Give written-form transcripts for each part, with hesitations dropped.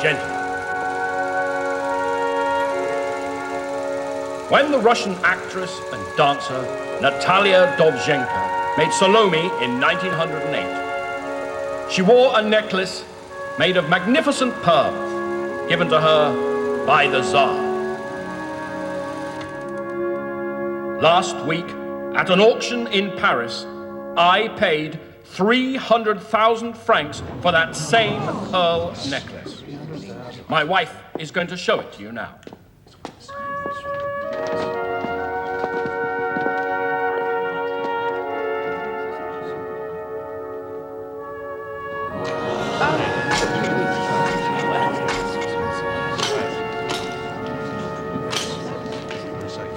gentlemen. When the Russian actress and dancer Natalia Dovzhenko made Salome in 1908, she wore a necklace made of magnificent pearls given to her by the Tsar. Last week, at an auction in Paris, I paid 300,000 francs for that same pearl necklace. My wife is going to show it to you now.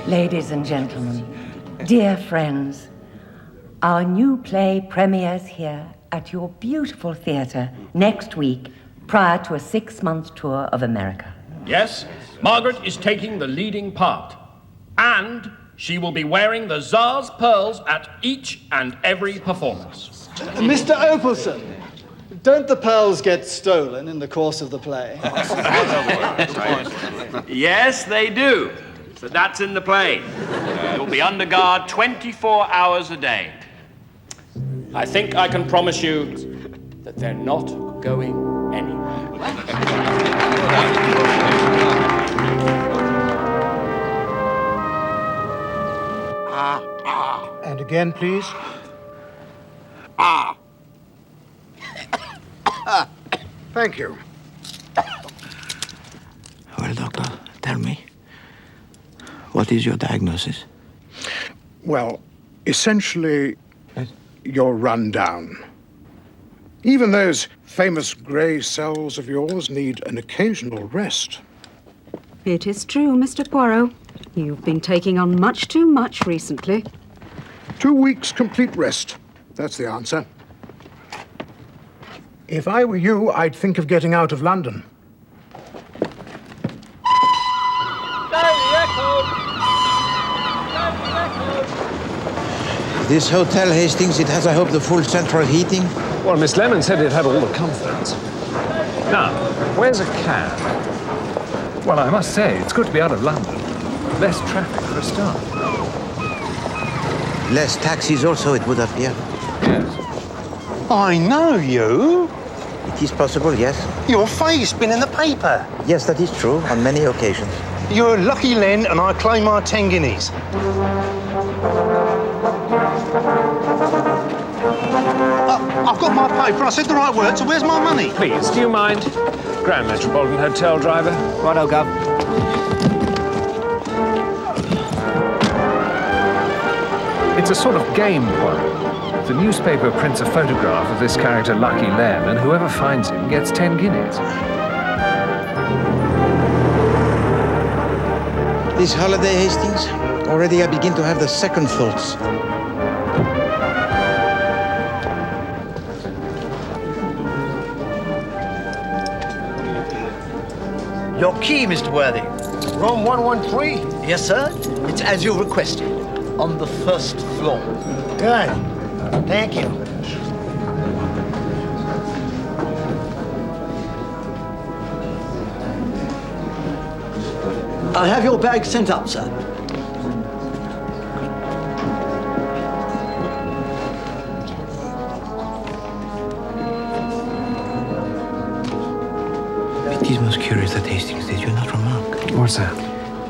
Ladies and gentlemen, dear friends, our new play premieres here at your beautiful theatre next week prior to a 6-month tour of America. Yes, Margaret is taking the leading part, and she will be wearing the Tsar's pearls at each and every performance. Mr. Opelson, don't the pearls get stolen in the course of the play? Yes, they do. But that's in the play. You'll be under guard 24 hours a day. I think I can promise you that they're not going anywhere. And again, please. Thank you. Well, doctor, tell me. What is your diagnosis? Well, essentially, you're run down. Even those famous grey cells of yours need an occasional rest. It is true, Mr. Poirot. You've been taking on much too much recently. 2 weeks complete rest. That's the answer. If I were you, I'd think of getting out of London. This hotel, Hastings, it has, I hope, the full central heating? Well, Miss Lemon said it had all the comforts. Now, where's a cab? Well, I must say, it's good to be out of London. Less traffic for a start. Less taxis also, it would appear. Yes. I know you. It is possible, yes. Your face been in the paper. Yes, that is true, on many occasions. You're a lucky Len, and I claim my 10 guineas. I've got my paper. I said the right word, so where's my money? Please, do you mind? Grand Metropolitan Hotel driver. Righto, Gov. It's a sort of game, Poirot. The newspaper prints a photograph of this character, Lucky Len, and whoever finds him gets 10 guineas. This holiday, Hastings, already I begin to have the second thoughts. Your key, Mr. Worthy. Room 113. Yes, sir. It's as you requested, on the first floor. Good. Thank you. I'll have your bag sent up, sir. It is most curious that Hastings did you not remark. What's that?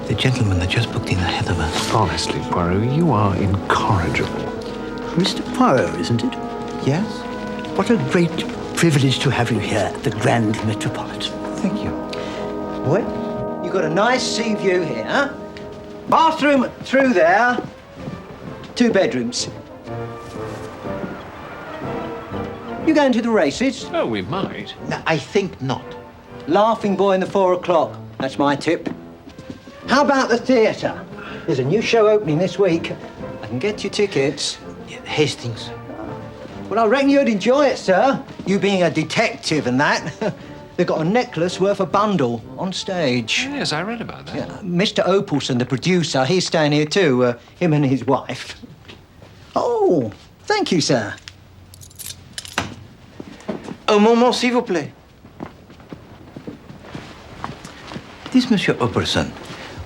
The gentleman that just booked in ahead of us. Honestly, Poirot, you are incorrigible. Mr. Poirot, isn't it? Yes? What a great privilege to have you here at the Grand Metropolitan. Thank you. What? You've got a nice sea view here, huh? Bathroom through there. 2 bedrooms. You going to the races? Oh, we might. No, I think not. Laughing Boy in the 4 o'clock. That's my tip. How about the theatre? There's a new show opening this week. I can get you tickets. Yeah, Hastings. Well, I reckon you'd enjoy it, sir. You being a detective and that. They've got a necklace worth a bundle on stage. Yes, I read about that. Yeah, Mr. Opelson, the producer, he's staying here too, him and his wife. Oh, thank you, sir. Un moment, s'il vous plaît. This Monsieur Opperson,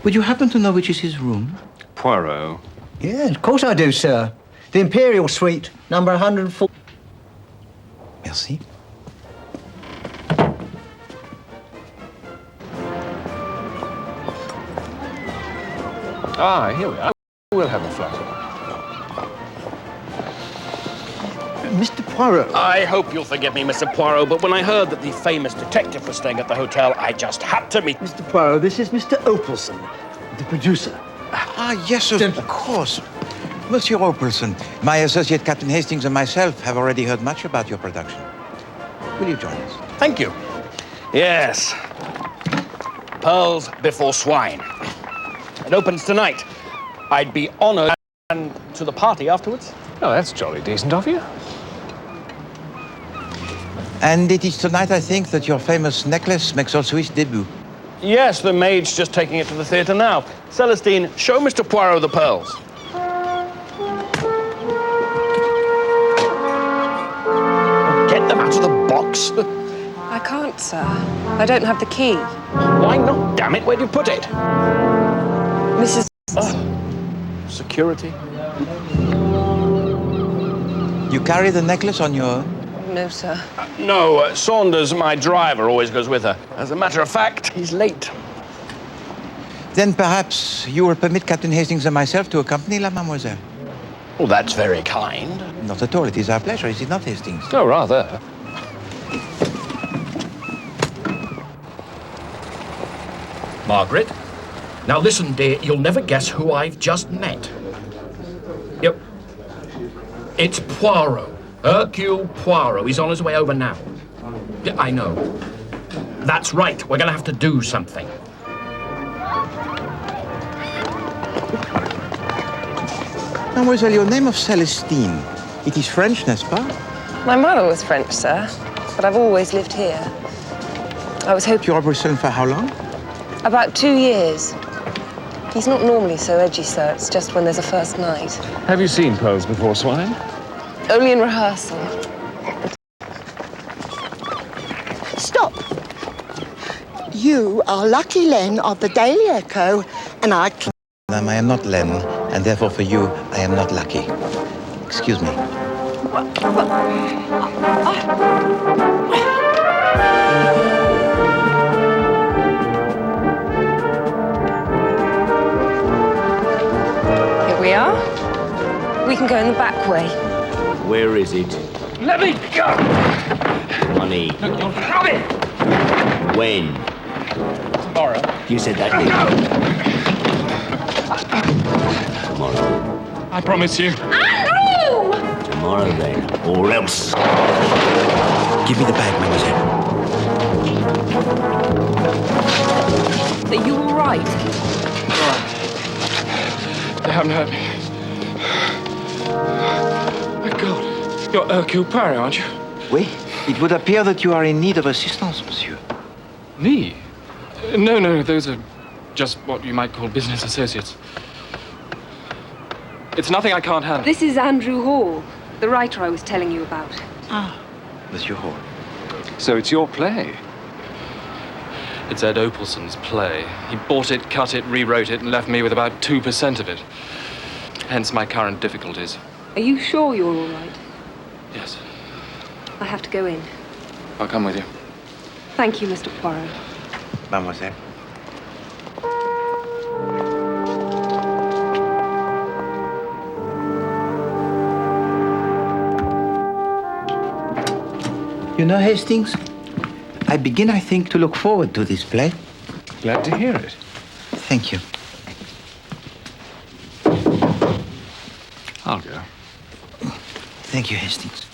would you happen to know which is his room? Poirot. Yeah, of course I do, sir. The Imperial Suite, number 104. Merci. Ah, here we are. We'll have a flutter. Mr. Poirot. I hope you'll forgive me, Mr. Poirot, but when I heard that the famous detective was staying at the hotel, I just had to meet... Mr. Poirot, this is Mr. Opelson, the producer. Ah, yes, of course. Monsieur Opelson, my associate Captain Hastings and myself have already heard much about your production. Will you join us? Thank you. Yes. Pearls Before Swine. It opens tonight. I'd be honored and to the party afterwards. Oh, that's jolly decent of you. And it is tonight, I think, that your famous necklace makes also its debut. Yes, the maid's just taking it to the theatre now. Celestine, show Mr. Poirot the pearls. Get them out of the box. I can't, sir. I don't have the key. Why not, damn it? Where'd you put it? Mrs. Security? You carry the necklace on your own? No, sir. No, Saunders, my driver, always goes with her. As a matter of fact, he's late. Then perhaps you will permit Captain Hastings and myself to accompany la mademoiselle. Oh, that's very kind. Not at all. It is our pleasure, is it not, Hastings? Oh, rather. Margaret? Now listen, dear, you'll never guess who I've just met. Yep. It's Poirot. Hercule Poirot. He's on his way over now. Yeah, I know. That's right. We're going to have to do something. Mademoiselle, your name of Celestine, it is French, n'est-ce pas? My mother was French, sir, but I've always lived here. I was hoping... You're Brussels for how long? About 2 years. He's not normally so edgy, sir. It's just when there's a first night. Have you seen Pearls Before Swine? Only in rehearsal. Stop. You are Lucky Len of the Daily Echo, and I... Madame, I am not Len, and therefore for you, I am not lucky. Excuse me. Here we are. We can go in the back way. Where is it? Let me go! Money. Have it! When? Tomorrow. You said that, didn't you? Tomorrow. I promise you. Tomorrow, then. Or else. Give me the bag, mademoiselle. Are you all right? They haven't hurt me. My God. You're Hercule Poirot, aren't you? Oui, it would appear that you are in need of assistance, monsieur. Me? No, those are just what you might call business associates. It's nothing I can't handle. This is Andrew Hall, the writer I was telling you about. Ah, Monsieur Hall. So it's your play? It's Ed Opelson's play. He bought it, cut it, rewrote it, and left me with about 2% of it. Hence my current difficulties. Are you sure you're all right? Yes. I have to go in. I'll come with you. Thank you, Mr. Poirot. Mademoiselle. You know, Hastings, I begin, I think, to look forward to this play. Glad to hear it. Thank you. I'll go. Thank you, Hastings.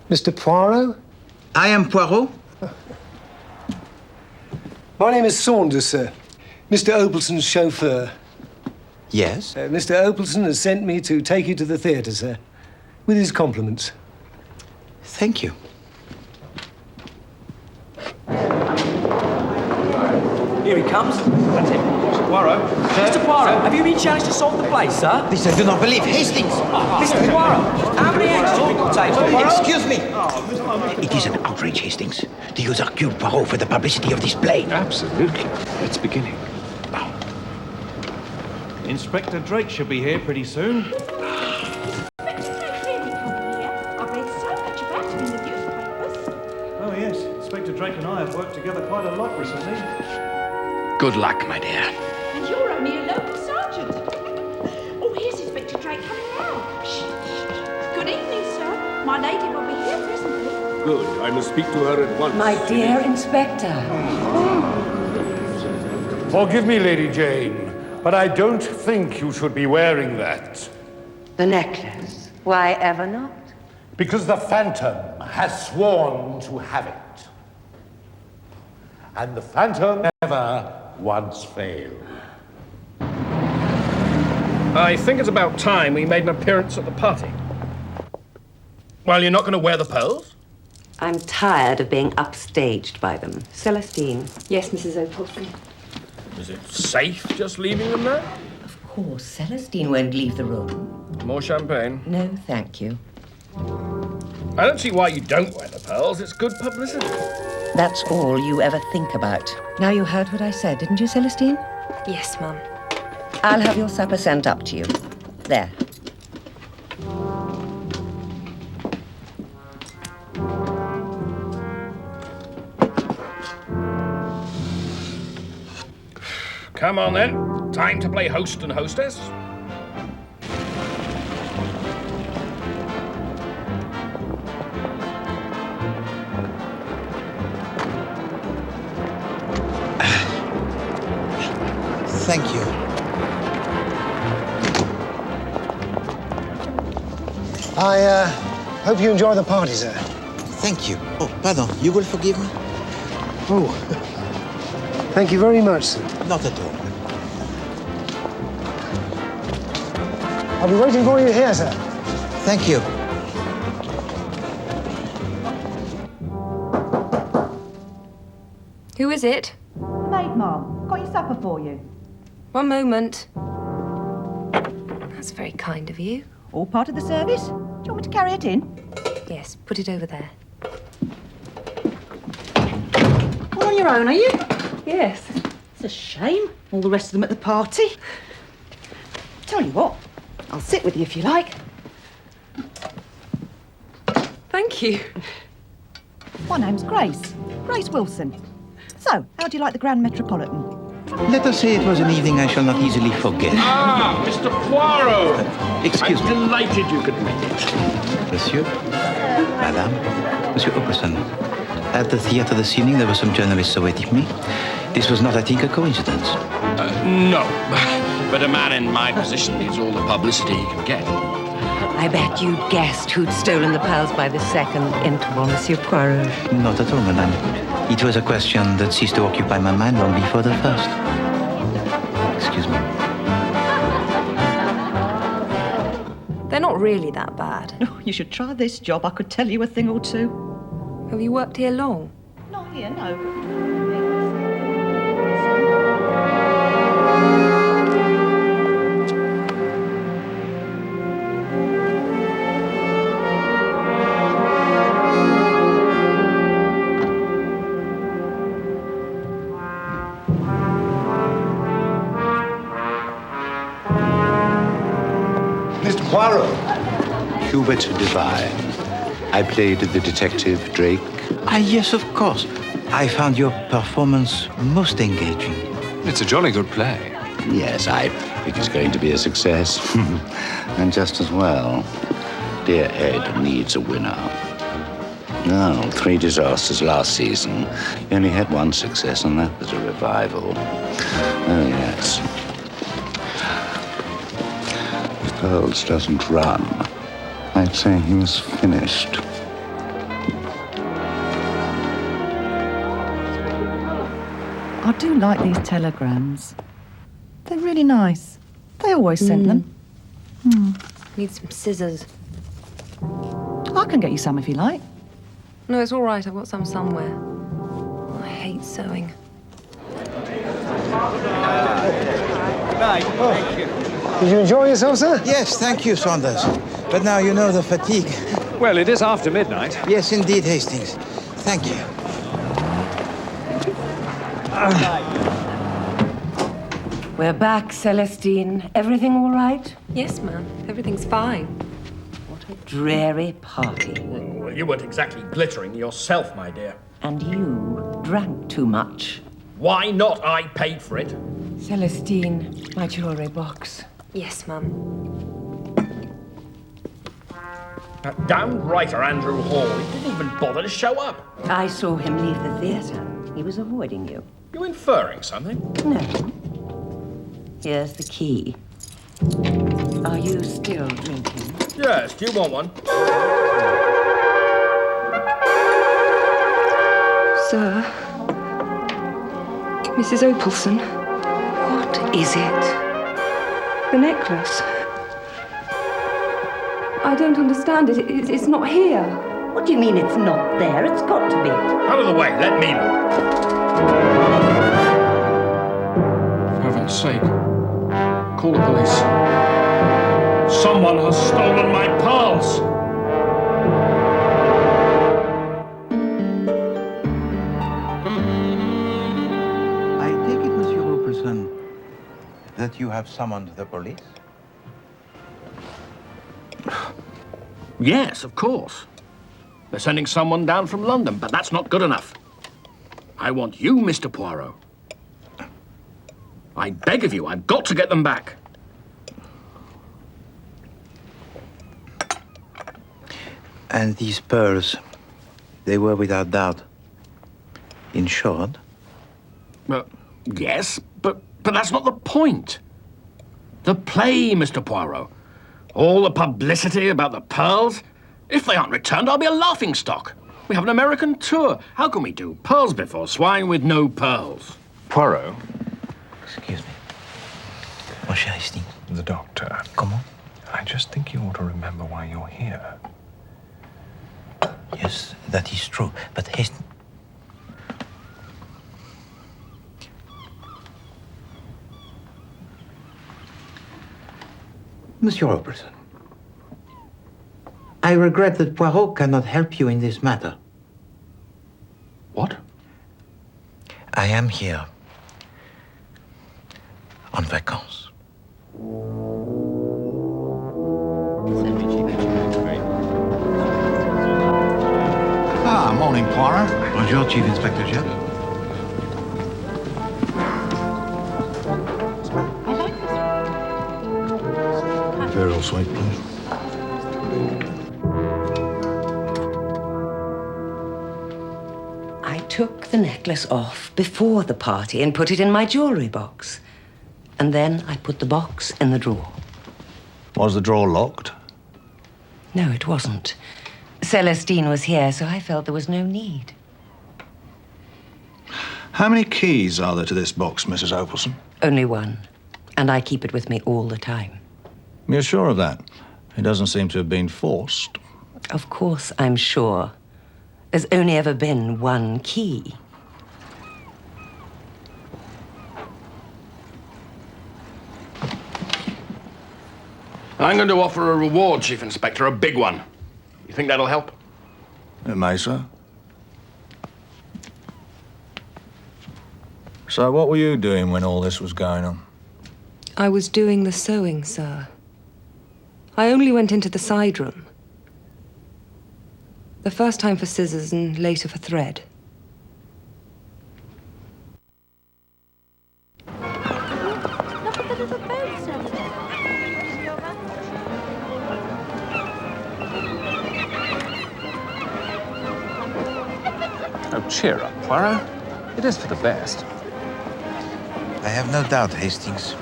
Mr. Poirot? I am Poirot. My name is Saunders, sir. Mr. Opelson's chauffeur. Yes? Mr. Opelson has sent me to take you to the theatre, sir. With his compliments. Thank you. Here he comes. That's him. Poirot. Mr. Poirot, have you been challenged to solve the place, sir? This I do not believe. Hastings! Mr. Poirot, how many eggs have you got taken? Excuse me! It is an outrage, Hastings. The user accused Poirot for the publicity of this play. Absolutely. It's beginning. Inspector Drake should be here pretty soon. Oh, yes. Inspector Drake and I have worked together quite a lot recently. Good luck, my dear. And you're only a local sergeant. Oh, here's Inspector Drake coming round. Shh, shh. Good evening, sir. My lady will be here presently. Good. I must speak to her at once. My dear Inspector. Forgive me, Lady Jane, but I don't think you should be wearing that. The necklace? Why ever not? Because the Phantom has sworn to have it. And the Phantom never once failed. I think it's about time we made an appearance at the party. Well, you're not going to wear the pearls? I'm tired of being upstaged by them. Celestine. Yes, Mrs. O'Poulton. Is it safe just leaving them there? Of course, Celestine won't leave the room. More champagne? No, thank you. I don't see why you don't wear the pearls. It's good publicity. That's all you ever think about. Now you heard what I said, didn't you, Celestine? Yes, Mum. I'll have your supper sent up to you. There. Come on, then. Time to play host and hostess. Thank you. I hope you enjoy the party, sir. Thank you. Oh, pardon. You will forgive me? Oh, thank you very much, sir. Not at all. I'll be waiting for you here, sir. Thank you. Who is it? Maid, Mum. Got your supper for you. One moment. That's very kind of you. All part of the service? Do you want me to carry it in? Yes, put it over there. All on your own, are you? Yes. It's a shame. All the rest of them at the party. Tell you what, I'll sit with you if you like. Thank you. My name's Grace. Grace Wilson. So, how do you like the Grand Metropolitan? Let us say it was an evening I shall not easily forget. Ah, Mr. Poirot! Excuse me. I'm delighted you could make it. Monsieur, Madame, Monsieur Opperson. At the theatre this evening, there were some journalists awaiting me. This was not, I think, a coincidence. No, but a man in my position needs all the publicity he can get. I bet you guessed who'd stolen the pearls by the second interval, Monsieur Poirot. Not at all, Madame. It was a question that ceased to occupy my mind long before the first. Excuse me. They're not really that bad. Oh, you should try this job. I could tell you a thing or two. Have you worked here long? Not here, no. Mr. Poirot. Hubert Devine. I played the detective Drake. Ah, yes, of course. I found your performance most engaging. It's a jolly good play. Yes, I think it's going to be a success. And just as well. Dear Ed needs a winner. No, 3 disasters last season. He only had 1 success, and that was a revival. Oh, yes. If Pearls doesn't run, I'd say he was finished. I do like these telegrams. They're really nice. They always sent them. Need some scissors. I can get you some if you like. No, it's all right. I've got some somewhere. I hate sewing. Right, thank you. Did you enjoy yourself, sir? Yes, thank you, Saunders. But now you know the fatigue. Well, it is after midnight. Yes, indeed, Hastings. Thank you. We're back, Celestine. Everything all right? Yes, ma'am. Everything's fine. What a dreary party. Well, you weren't exactly glittering yourself, my dear. And you drank too much. Why not? I paid for it. Celestine, my jewelry box. Yes, ma'am. That damned writer, Andrew Hall, he didn't even bother to show up. I saw him leave the theatre. He was avoiding you. You inferring something? No. Here's the key. Are you still drinking? Yes, do you want one? Sir. Mrs. Opalson. What is it? The necklace. I don't understand it. It's not here. What do you mean it's not there? It's got to be. Out of the way, let me look. For heaven's sake. Call the police. Someone has stolen my pearls! I take it, Monsieur Opalson, that you have summoned the police? Yes, of course. They're sending someone down from London, but that's not good enough. I want you, Mr. Poirot. I beg of you, I've got to get them back. And these pearls, they were without doubt insured? Yes, but that's not the point. The play, Mr. Poirot. All the publicity about the pearls. If they aren't returned, I'll be a laughingstock. We have an American tour. How can we do pearls before swine with no pearls? Poirot. Excuse me. Mon cher Hastings. The doctor. Comment? I just think you ought to remember why you're here. Yes, that is true. But Hastings... Monsieur Opalson, I regret that Poirot cannot help you in this matter. What? I am here on vacances. Ah, morning, Poirot. Bonjour, Chief Inspector Jeff. Imperial sweet, please. I took the necklace off before the party and put it in my jewelry box. And then I put the box in the drawer. Was the drawer locked? No, it wasn't. Celestine was here, so I felt there was no need. How many keys are there to this box, Mrs. Opalson? Only one. And I keep it with me all the time. You're sure of that? It doesn't seem to have been forced. Of course, I'm sure. There's only ever been one key. I'm going to offer a reward, Chief Inspector, a big one. You think that'll help? It may, sir. So what were you doing when all this was going on? I was doing the sewing, sir. I only went into the side room. The first time for scissors and later for thread. Oh, cheer up, Poirot. It is for the best. I have no doubt, Hastings.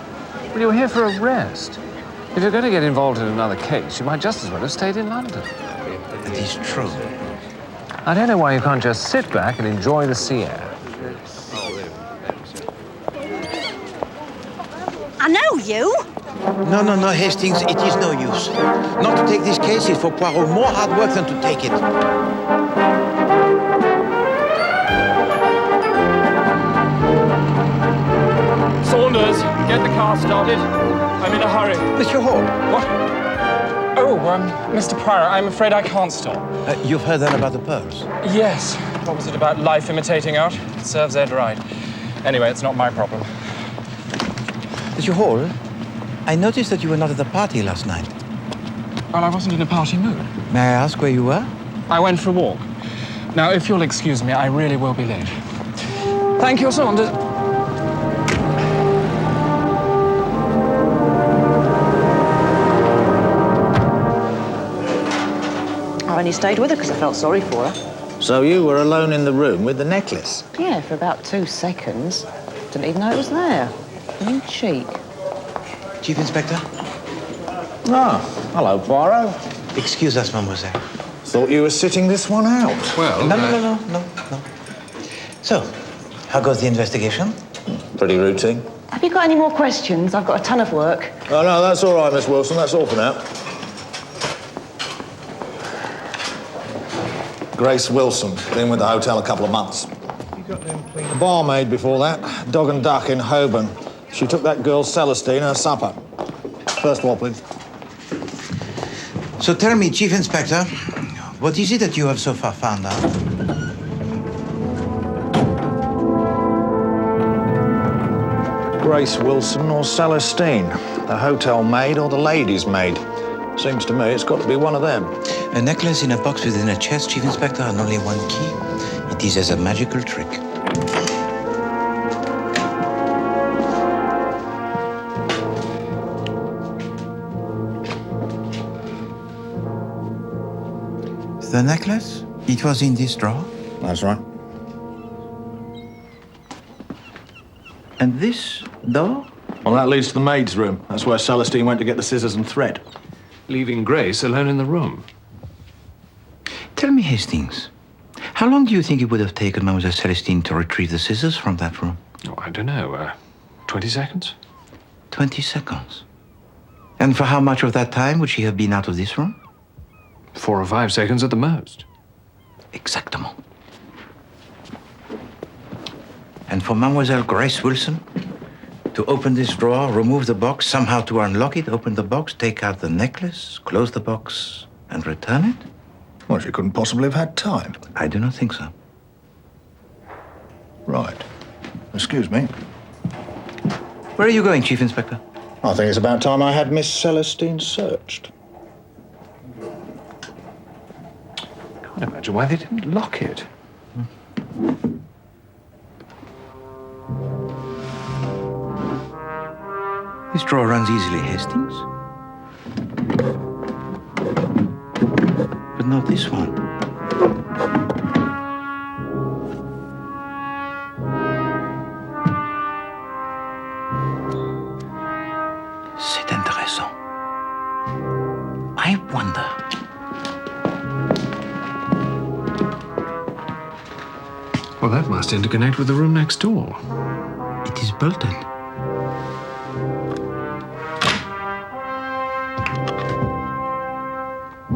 Well, you're here for a rest. If you're going to get involved in another case, you might just as well have stayed in London. It is true. I don't know why you can't just sit back and enjoy the sea air. I know you. No, Hastings, it is no use. Not to take this case is for Poirot more hard work than to take it. Saunders, get the car car started. I'm in a hurry. Monsieur Hall. What? Oh, Mr. Poirot, I'm afraid I can't stop. You've heard then about the pearls? Yes. What was it about life imitating art? It serves Ed right. Anyway, it's not my problem. Monsieur Hall, I noticed that you were not at the party last night. Well, I wasn't in a party mood. May I ask where you were? I went for a walk. Now, if you'll excuse me, I really will be late. Thank you, Saunders. I only stayed with her because I felt sorry for her. So you were alone in the room with the necklace? Yeah, for about 2 seconds. Didn't even know it was there. You cheek. Chief Inspector? Ah, hello, Poirot. Excuse us, mademoiselle. Thought you were sitting this one out. Well, No. So, how goes the investigation? Pretty routine. Have you got any more questions? I've got a ton of work. Oh, no, that's all right, Miss Wilson. That's all for now. Grace Wilson. Been with the hotel a couple of months. The barmaid before that. Dog and Duck in Holborn. She took that girl Celestine her supper. First one, please. So tell me, Chief Inspector, what is it that you have so far found out? Grace Wilson or Celestine? The hotel maid or the lady's maid? Seems to me it's got to be one of them. A necklace in a box within a chest, Chief Inspector, and only one key. It is as a magical trick. The necklace? It was in this drawer? That's right. And this door? Well, that leads to the maid's room. That's where Celestine went to get the scissors and thread. Leaving Grace alone in the room. Tell me, Hastings, how long do you think it would have taken Mademoiselle Celestine to retrieve the scissors from that room? Oh, I don't know. 20 seconds? 20 seconds. And for how much of that time would she have been out of this room? 4 or 5 seconds at the most. Exactement. And for Mademoiselle Grace Wilson to open this drawer, remove the box, somehow to unlock it, open the box, take out the necklace, close the box, and return it? Well, she couldn't possibly have had time. I do not think so. Right. Excuse me. Where are you going, Chief Inspector? I think it's about time I had Miss Celestine searched. Can't imagine why they didn't lock it. This drawer runs easily, Hastings. But not this one. C'est intéressant. I wonder. Well, that must interconnect with the room next door. It is bolted.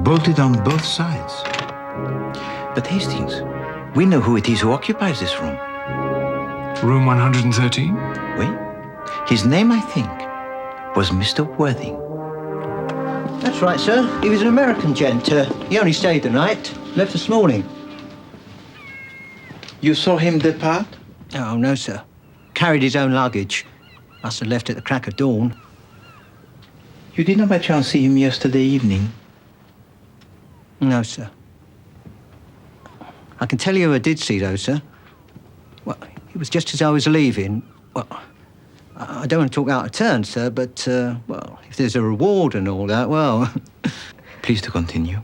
Bolted on both sides. But Hastings, we know who it is who occupies this room. Room 113? Oui. His name, I think, was Mr. Worthing. That's right, sir. He was an American gent. He only stayed the night. Left this morning. You saw him depart? Oh, no, sir. Carried his own luggage. Must have left at the crack of dawn. You did not by chance see him yesterday evening? No, sir. I can tell you who I did see, though, sir. Well, it was just as I was leaving. Well, I don't want to talk out of turn, sir, but, well, if there's a reward and all that, well... Please to continue.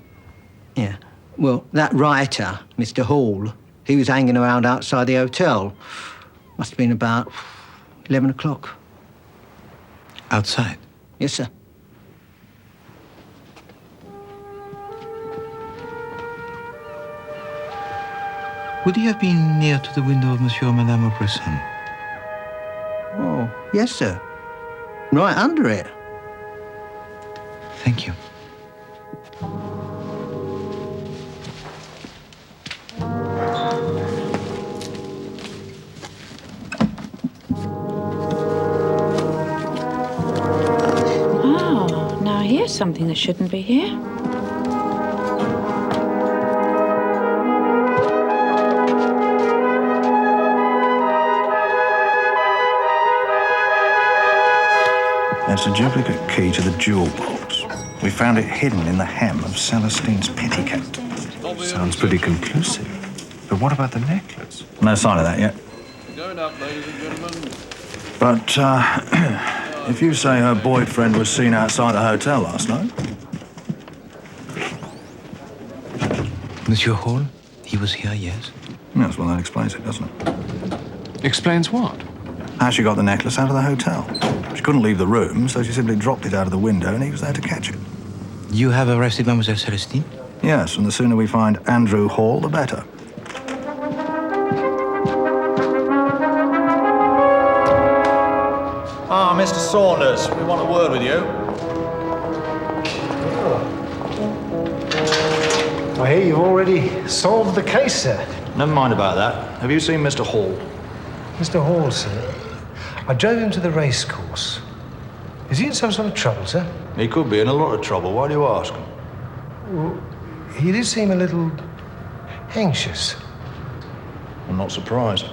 Yeah. Well, that writer, Mr. Hall, he was hanging around outside the hotel. Must have been about 11 o'clock. Outside? Yes, sir. Would he have been near to the window of Monsieur and Madame Bresson? Oh, yes, sir. Right under it. Thank you. There's something that shouldn't be here. It's a duplicate key to the jewel box. We found it hidden in the hem of Celestine's petticoat. Sounds pretty conclusive. But what about the necklace? No sign of that yet. Going up, ladies and gentlemen. But if you say her boyfriend was seen outside the hotel last night. Monsieur Hall, he was here, yes? Yes, well, that explains it, doesn't it? Explains what? How she got the necklace out of the hotel. She couldn't leave the room, so she simply dropped it out of the window and he was there to catch it. You have arrested Mademoiselle Celestine? Yes, and the sooner we find Andrew Hall, the better. Ah, Mr. Saunders, we want a word with you. I hear you've already solved the case, sir. Never mind about that. Have you seen Mr. Hall? Mr. Hall, sir. I drove him to the racecourse. Is he in some sort of trouble, sir? He could be in a lot of trouble. Why do you ask? Well, he did seem a little anxious. I'm not surprised.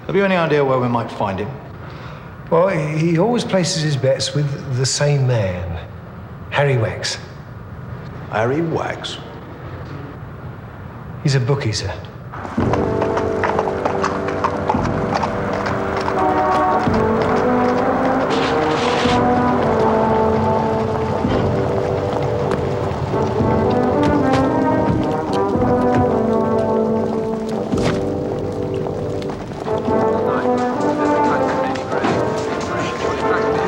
Have you any idea where we might find him? Well, he always places his bets with the same man, Harry Wax. Harry Wax? He's a bookie, sir.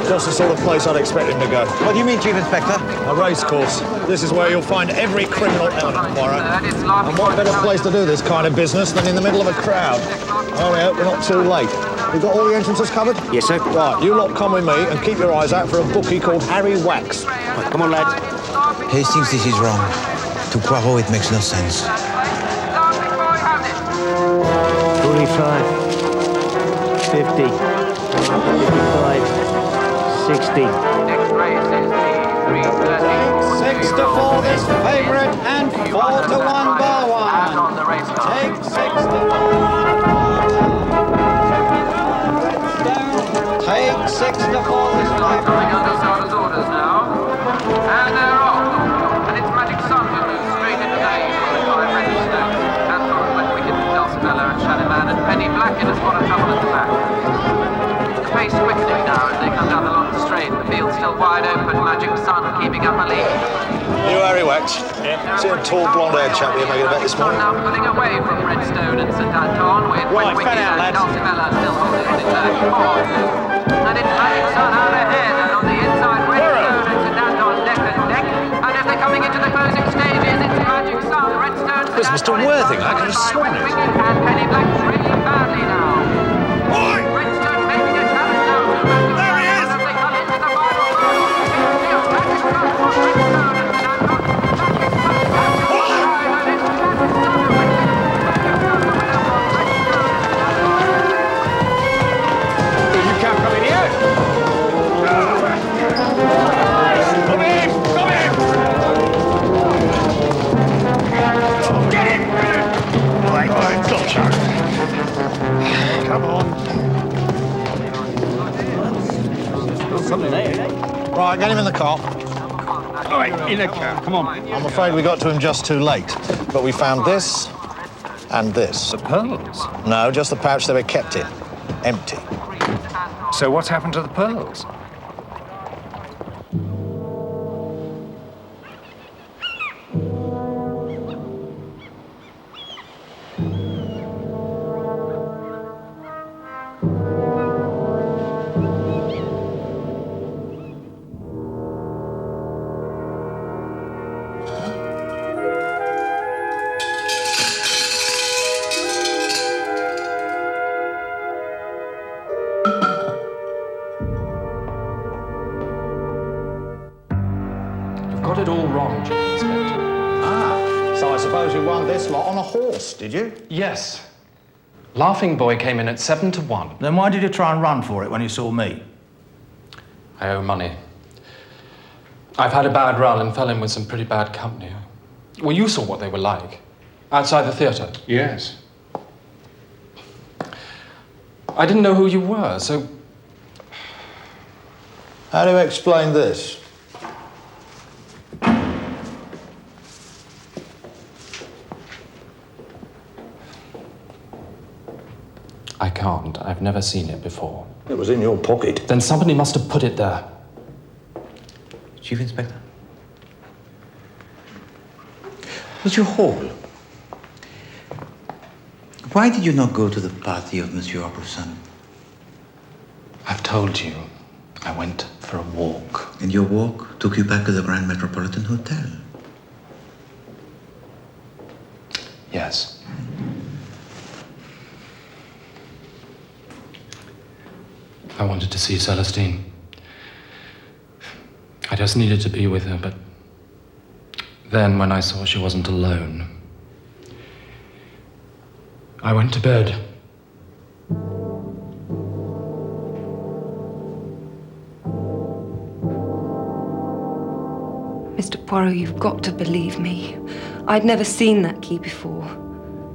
Just the sort of place I'd expect him to go. What do you mean, Chief Inspector? A racecourse. This is where you'll find every criminal element, Poirot. And what better place to do this kind of business than in the middle of a crowd? I only hope we're not too late. We've got all the entrances covered? Yes, sir. Right, you lot come with me and keep your eyes out for a bookie called Harry Wax. Right, come on, lads. Hastings, this is wrong. To Poirot, it makes no sense. 45, 50, 55, 60. Next race is the 3:30. 6 to 4 this favourite and 4 to 1 bar one. On the race car. Take 6 to 4. Take 6 to 4 this favourite. Coming under Sarah's orders now. And they're off. And it's Magic Sun who moves straight into the aim from the 5 Redstone. And Torrent went wicked with Dulcibella and Shadowman and Penny Black in a spot of trouble at the back. The pace quickening now as they come down the long straight. The field's still wide open. Magic Sun keeping up a lead. You Harry Wax? Yeah. See a tall blonde-haired chap you're making about this morning? Now pulling away from Redstone and St Anton with Wet Wicked and Dulcibella still holding it in third spot. And it's Magic Sun out ahead and on the inside Redstone and St Anton neck and neck. And as they're coming into the closing stages, it's Magic Sun, Redstone, St There's Mr. Worthing, I could have sworn it. and Penny Black really badly now. Redstone making a challenge now to Magic Sun. There he is! As they come into the final round, it's Magic Sun for Redstone and St Anton. You can't come in here. Come in! Come in! Get him! Right, gotcha. Come on. Something there. Right, get him in the car. All right, in the car. Come on. I'm afraid we got to him just too late. But we found this and this. The pearls? No, just the pouch they were kept in. Empty. So what's happened to the pearls? Got it all wrong, Chief Inspector. Ah, so I suppose you won this lot on a horse, did you? Yes. Laughing Boy came in at 7 to 1. Then why did you try and run for it when you saw me? I owe money. I've had a bad run and fell in with some pretty bad company. Well, you saw what they were like. Outside the theatre. Yes. I didn't know who you were, so... How do you explain this? I can't. I've never seen it before. It was in your pocket. Then somebody must have put it there. Chief Inspector? Monsieur Hall, why did you not go to the party of Monsieur Robbery? I've told you. I went for a walk. And your walk took you back to the Grand Metropolitan Hotel? Yes. I wanted to see Celestine. I just needed to be with her, but then when I saw she wasn't alone, I went to bed. Mr. Poirot, you've got to believe me. I'd never seen that key before.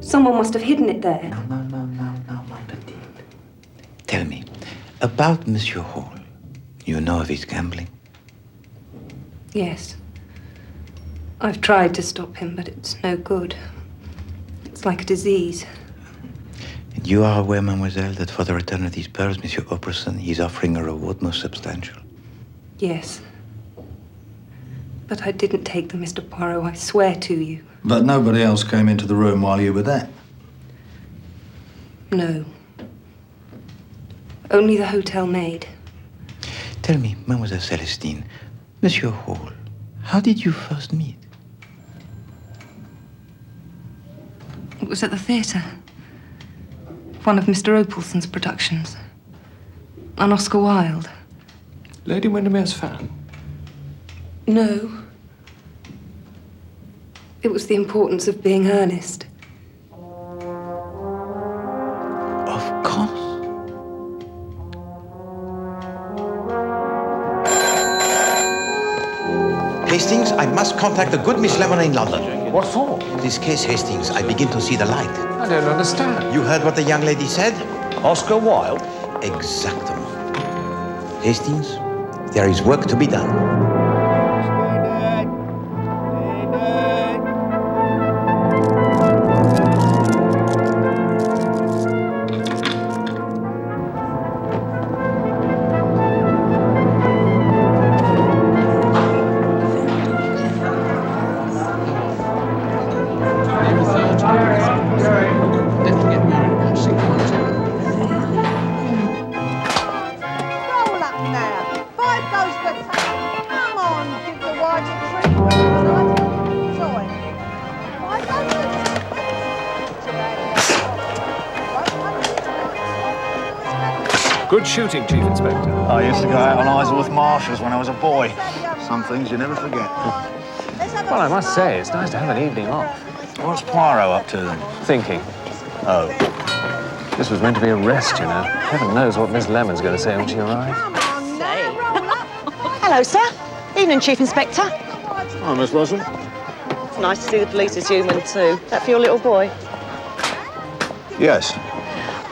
Someone must have hidden it there. No, my petite. Tell me, about Monsieur Hall, you know of his gambling? Yes. I've tried to stop him, but it's no good. It's like a disease. And you are aware, mademoiselle, that for the return of these pearls, Monsieur Opperson, he's offering a reward most substantial? Yes. But I didn't take them, Mr. Poirot, I swear to you. But nobody else came into the room while you were there? No. Only the hotel maid. Tell me, Mademoiselle Celestine, Monsieur Hall, how did you first meet? It was at the theatre. One of Mr. Opalson's productions. On Oscar Wilde. Lady Windermere's fan? No. It was the importance of being earnest. Of course. Hastings, I must contact the good Miss Lemon in London. What for? This case, Hastings, I begin to see the light. I don't understand. You heard what the young lady said? Oscar Wilde? Exactement. Hastings, there is work to be done. Good shooting, Chief Inspector. I used to go out on Isleworth Marshes when I was a boy. Some things you never forget. Well, I must say, it's nice to have an evening off. What's Poirot up to then? Thinking. Oh. This was meant to be a rest, you know. Heaven knows what Miss Lemon's going to say when she arrives. Hello, sir. Evening, Chief Inspector. Hi, Miss Russell. It's nice to see the police as human, too. That for your little boy? Yes.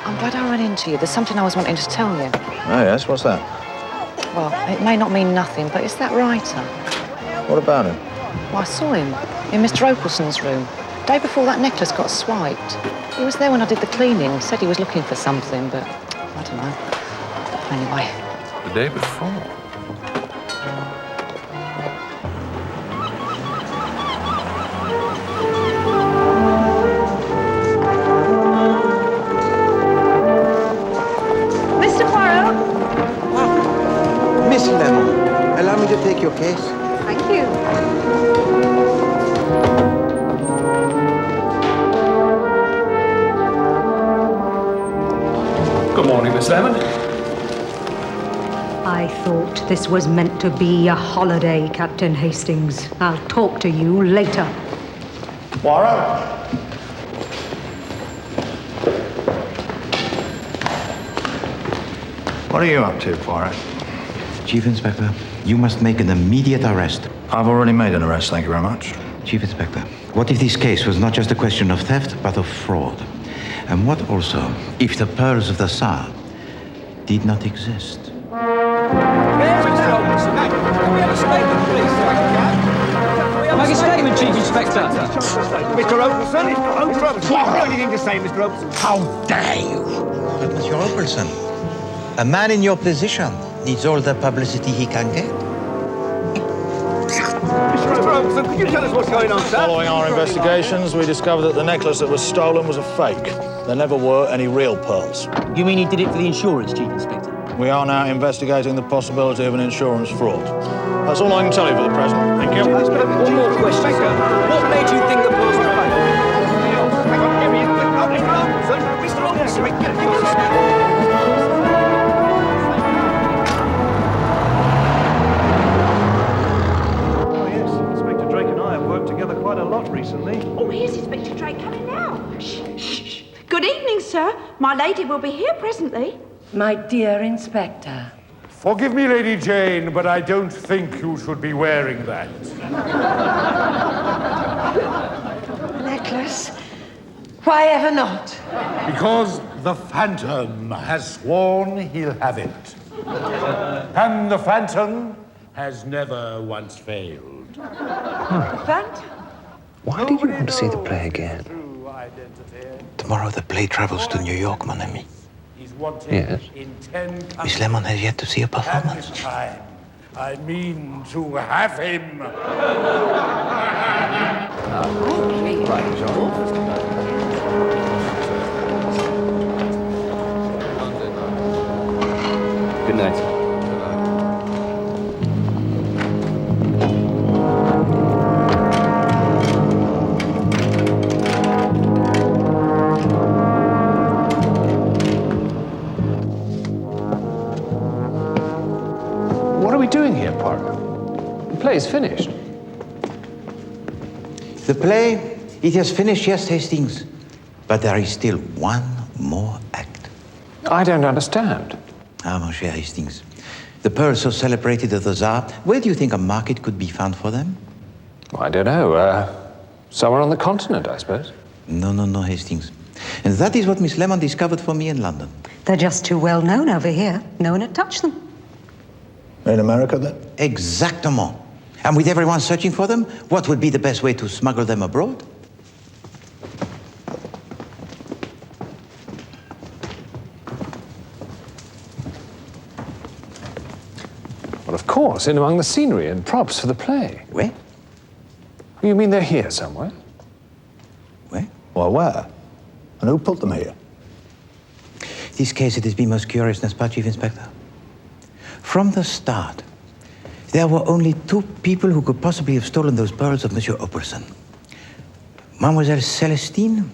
I'm glad I ran into you. There's something I was wanting to tell you. Oh, yes? What's that? Well, it may not mean nothing, but it's that writer. What about him? Well, I saw him in Mr. Opalson's room. Day before that necklace got swiped. He was there when I did the cleaning. Said he was looking for something, but I don't know. Anyway. The day before? Miss Lemon, allow me to take your case. Thank you. Good morning, Miss Lemon. I thought this was meant to be a holiday, Captain Hastings. I'll talk to you later. Poirot? What are you up to, Poirot? Chief Inspector, You must make an immediate arrest. I've already made an arrest, thank you very much. Chief Inspector, what if this case was not just a question of theft, but of fraud? And what also if the pearls of the Tsar did not exist? Make a statement, Chief Inspector. Mr. Opelson? Have you anything to say, Mr. Opelson? How dare you! But Monsieur Opelson, a man in your position needs all the publicity he can get. Mr. Opelson, could you tell us what's going on, sir? Following our investigations, we discovered that the necklace that was stolen was a fake. There never were any real pearls. You mean he did it for the insurance, Chief Inspector? We are now investigating the possibility of an insurance fraud. That's all I can tell you for the present. Thank you. One more question, sir. What made you think the pearls were fake? Oh, yes. Inspector Drake and I have worked together quite a lot recently. Oh, here's Inspector Drake coming now. Shh, shh, shh. Good evening, sir. My lady will be here presently. My dear Inspector. Forgive me, Lady Jane, but I don't think you should be wearing that. Necklace? Why ever not? Because the Phantom has sworn he'll have it. And the Phantom has never once failed. Phantom? Why did you want to see the play again? Tomorrow the play travels to New York, mon ami. Yes. Miss Lemon has yet to see a performance. This time, I mean to have him. Good night. What are we doing here, Poirot? The play's finished. The play, it has finished, yes, Hastings. But there is still one more act. I don't understand. Ah, mon cher Hastings. The pearls so celebrated at the Tsar, where do you think a market could be found for them? I don't know. Somewhere on the continent, I suppose. No, Hastings. And that is what Miss Lemon discovered for me in London. They're just too well known over here. No one had touched them. In America, then? Exactement. And with everyone searching for them, what would be the best way to smuggle them abroad? Well, of course, in among the scenery and props for the play. Where? You mean they're here somewhere? Where? Well, where? And who put them here? This case, it has been most curious, n'est-ce pas, Chief Inspector? From the start, there were only two people who could possibly have stolen those pearls of Monsieur Opelson. Mademoiselle Celestine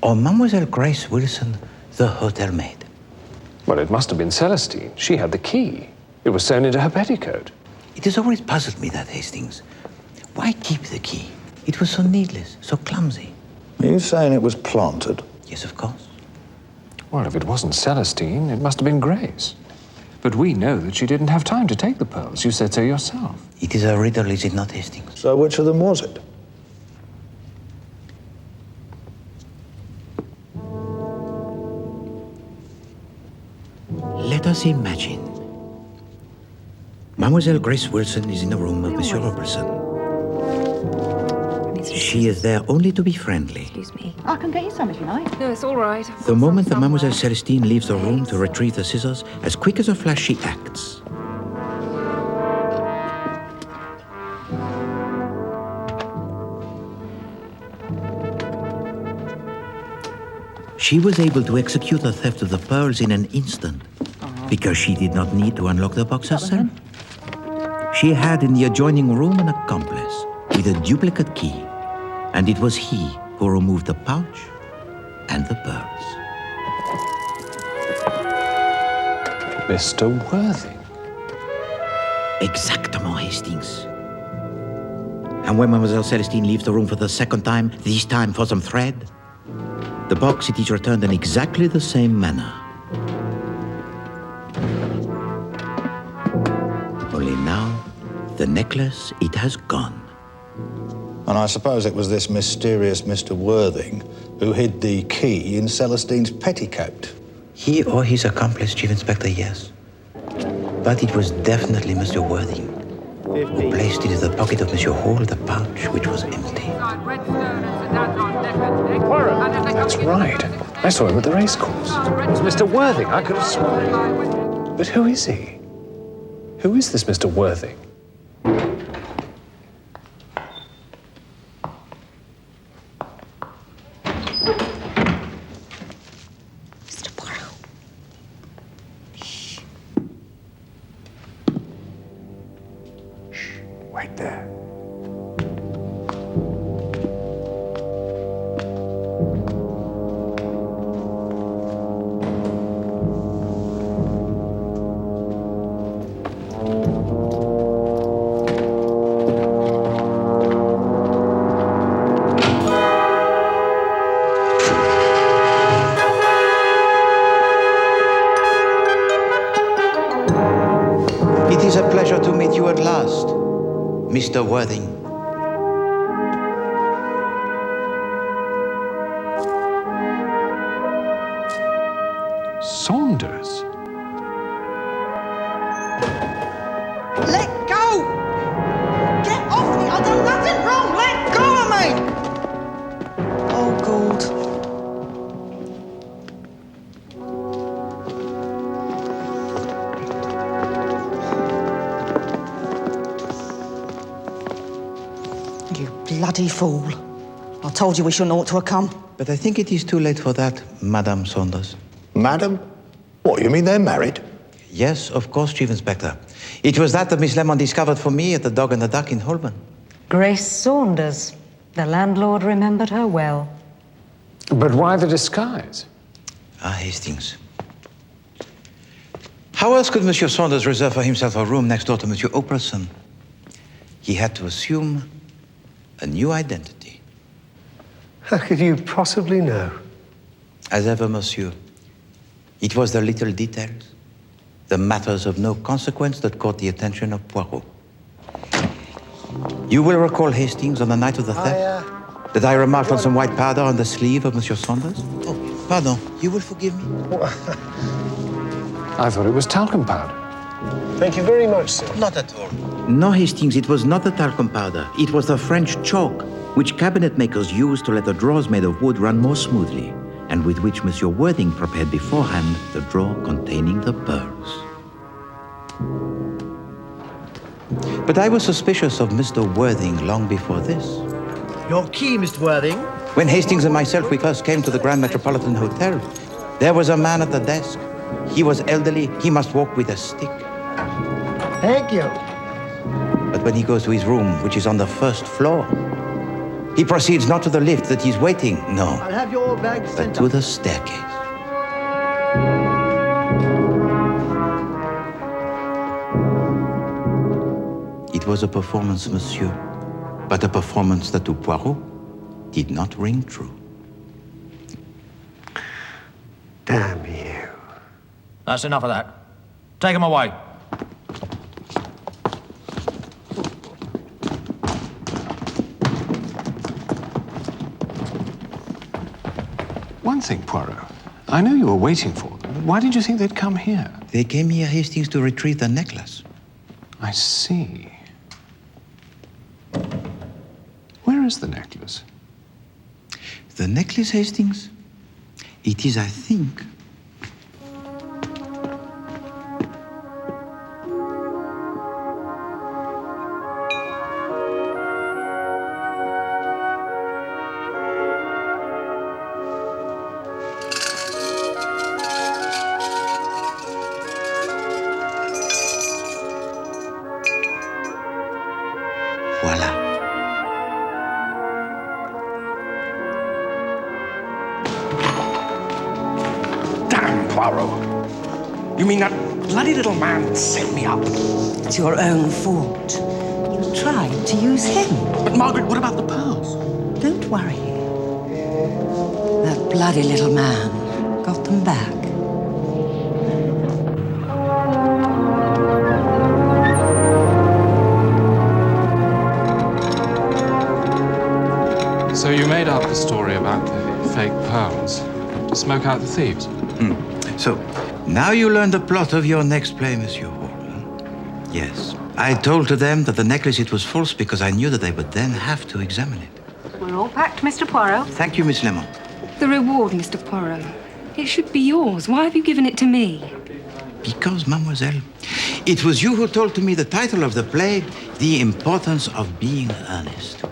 or Mademoiselle Grace Wilson, the hotel maid. Well, it must have been Celestine. She had the key. It was sewn into her petticoat. It has always puzzled me, that, Hastings. Why keep the key? It was so needless, so clumsy. Are you saying it was planted? Yes, of course. Well, if it wasn't Celestine, it must have been Grace. But we know that she didn't have time to take the pearls. You said so yourself. It is a riddle, is it not, Hastings? So which of them was it? Let us imagine. Mademoiselle Grace Wilson is in the room of Monsieur Opelson. She is there only to be friendly. Excuse me. I can get you some if you like. No, it's all right. The moment that Mademoiselle Celestine leaves the room to retrieve the scissors, as quick as a flash she acts. She was able to execute the theft of the pearls in an instant, because she did not need to unlock the box herself. She had in the adjoining room an accomplice with a duplicate key, and it was he who removed the pouch and the pearls. Mr. Worthing. Exactement, Hastings. And when Mademoiselle Celestine leaves the room for the second time, this time for some thread, the box it is returned in exactly the same manner. Only necklace, it has gone. And I suppose it was this mysterious Mr. Worthing who hid the key in Celestine's petticoat. He or his accomplice, Chief Inspector, yes. But it was definitely Mr. Worthing who placed it in the pocket of Monsieur Hall, the pouch which was empty. That's right. I saw him at the racecourse. It was Mr. Worthing, I could have sworn. But who is he? Who is this Mr. Worthing? Mr. Poirot. Wait there. It is a pleasure to meet you at last, Mr. Worthing. Saunders? Let go! Get off me! I've done nothing wrong! Let go of me! Oh, God. You bloody fool. I told you we shouldn't ought to have come. But I think it is too late for that, Madame Saunders. Madam? What, you mean they're married? Yes, of course, Chief Inspector. It was that Miss Lemon discovered for me at the Dog and the Duck in Holborn. Grace Saunders. The landlord remembered her well. But why the disguise? Ah, Hastings. How else could Monsieur Saunders reserve for himself a room next door to Monsieur Opelson? He had to assume a new identity. How could you possibly know? As ever, monsieur, it was the little details, the matters of no consequence that caught the attention of Poirot. You will recall, Hastings, on the night of the theft, that I remarked on some white powder on the sleeve of Monsieur Saunders? Oh, pardon, you will forgive me? I thought it was talcum powder. Thank you very much, sir. Not at all. No, Hastings, it was not the talcum powder. It was the French chalk, which cabinet makers use to let the drawers made of wood run more smoothly, and with which Monsieur Worthing prepared beforehand the drawer containing the pearls. But I was suspicious of Mr. Worthing long before this. Your key, Mr. Worthing. When Hastings and myself, we first came to the Grand Metropolitan Hotel, there was a man at the desk. He was elderly. He must walk with a stick. Thank you. But when he goes to his room, which is on the first floor, he proceeds not to the lift that he's waiting, no, I'll have your bag but sent to up. the staircase. It was a performance, monsieur, but a performance that to Poirot did not ring true. Damn you. That's enough of that. Take him away. One thing, Poirot. I know you were waiting for them, but why did you think they'd come here? They came here, Hastings, to retrieve the necklace. I see. Where is the necklace? The necklace, Hastings? It is, I think, voilà. Damn, Poirot. You mean that bloody little man set me up? It's your own fault. You tried to use him. But Margaret, what about the pearls? Don't worry. That bloody little man got them back. up the story about the fake pearls to smoke out the thieves. So, now you learn the plot of your next play, Monsieur Hall. Yes. I told to them that the necklace, it was false because I knew that they would then have to examine it. We're all packed, Mr. Poirot. Thank you, Miss Lemon. The reward, Mr. Poirot. It should be yours. Why have you given it to me? Because, mademoiselle, it was you who told to me the title of the play, The Importance of Being Earnest.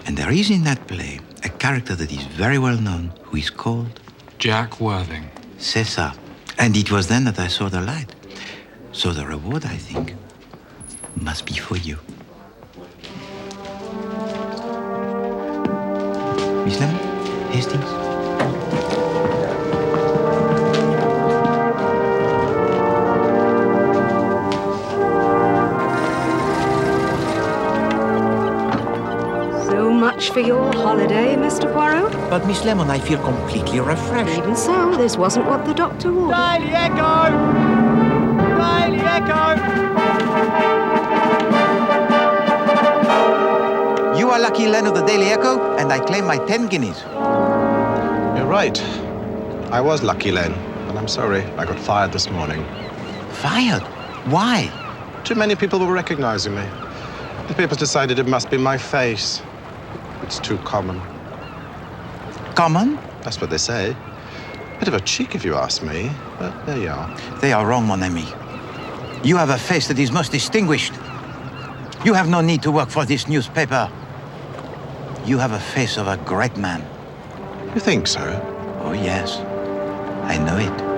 And there is in that play a character that is very well known, who is called Jack Worthing. C'est ça. And it was then that I saw the light. So the reward, I think, must be for you. Miss Lemon, Hastings. So much for your holiday, Mr. Poirot. But, Miss Lemon, I feel completely refreshed. Even so, this wasn't what the doctor ordered. Daily Echo! Daily Echo! You are Lucky Len of the Daily Echo, and I claim my 10 guineas. You're right. I was Lucky Len, but I'm sorry. I got fired this morning. Fired? Why? Too many people were recognizing me. The papers decided it must be my face. It's too common. Common? That's what they say. Bit of a cheek, if you ask me, but there you are. They are wrong, mon ami. You have a face that is most distinguished. You have no need to work for this newspaper. You have a face of a great man. You think so? Oh, yes. I know it.